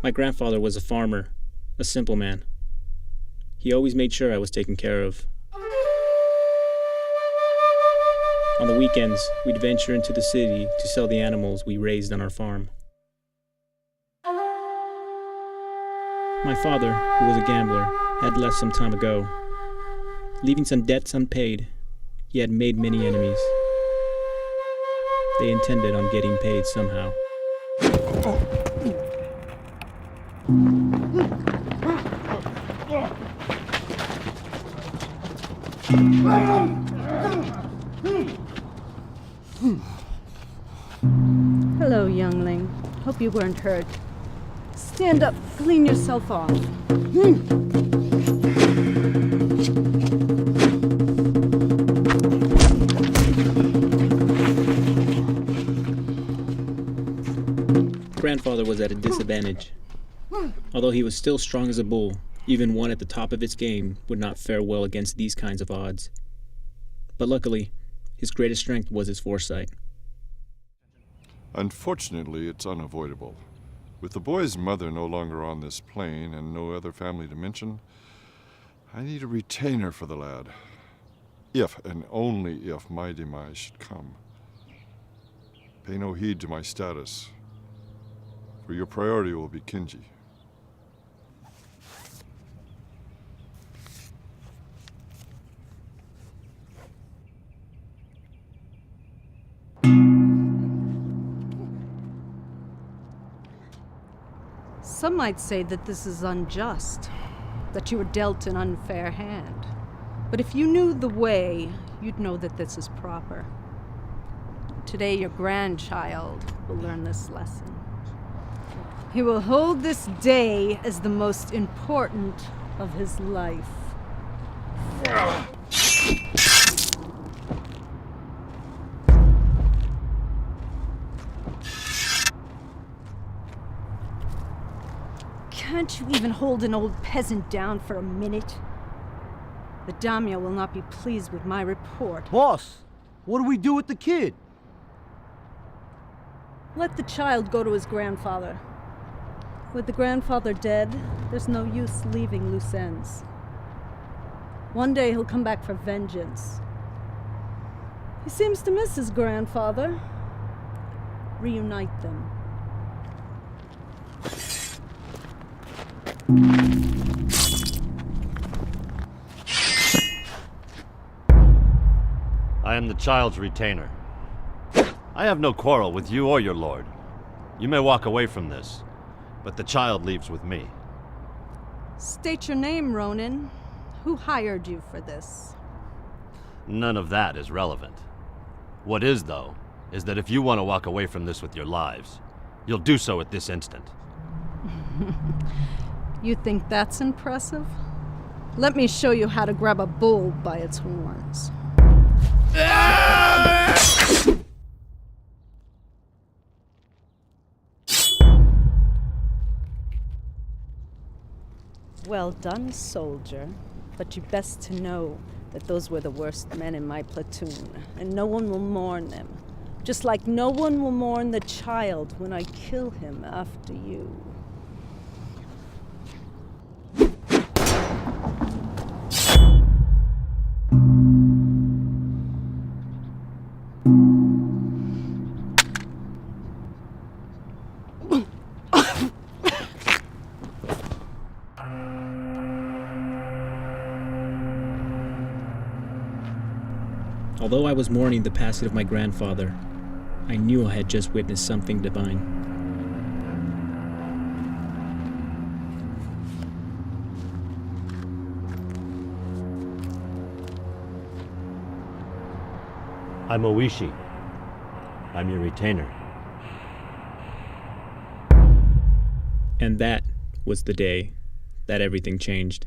My grandfather was a farmer, a simple man. He always made sure I was taken care of. On the weekends, we'd venture into the city to sell the animals we raised on our farm. My father, who was a gambler, had left some time ago. Leaving some debts unpaid, he had made many enemies. They intended on getting paid somehow. Hello, youngling. Hope you weren't hurt. Stand up, clean yourself off. Grandfather was at a disadvantage. Although he was still strong as a bull, even one at the top of its game would not fare well against these kinds of odds. But luckily, his greatest strength was his foresight. Unfortunately, it's unavoidable. With the boy's mother no longer on this plane and no other family to mention, I need a retainer for the lad. If and only if my demise should come. Pay no heed to my status, for your priority will be Kinji. Some might say that this is unjust, that you were dealt an unfair hand. But if you knew the way, you'd know that this is proper. Today, your grandchild will learn this lesson. He will hold this day as the most important of his life. Can't you even hold an old peasant down for a minute? The daimyo will not be pleased with my report. Boss, what do we do with the kid? Let the child go to his grandfather. With the grandfather dead, there's no use leaving loose ends. One day he'll come back for vengeance. He seems to miss his grandfather. Reunite them. I am the child's retainer. I have no quarrel with you or your lord. You may walk away from this, but the child leaves with me. State your name, Ronin. Who hired you for this? None of that is relevant. What is, though, is that if you want to walk away from this with your lives, you'll do so at this instant. You think that's impressive? Let me show you how to grab a bull by its horns. Well done, soldier. But you best to know that those were the worst men in my platoon, and no one will mourn them. Just like no one will mourn the child when I kill him after you. Although I was mourning the passing of my grandfather, I knew I had just witnessed something divine. I'm Oishi. I'm your retainer. And that was the day that everything changed.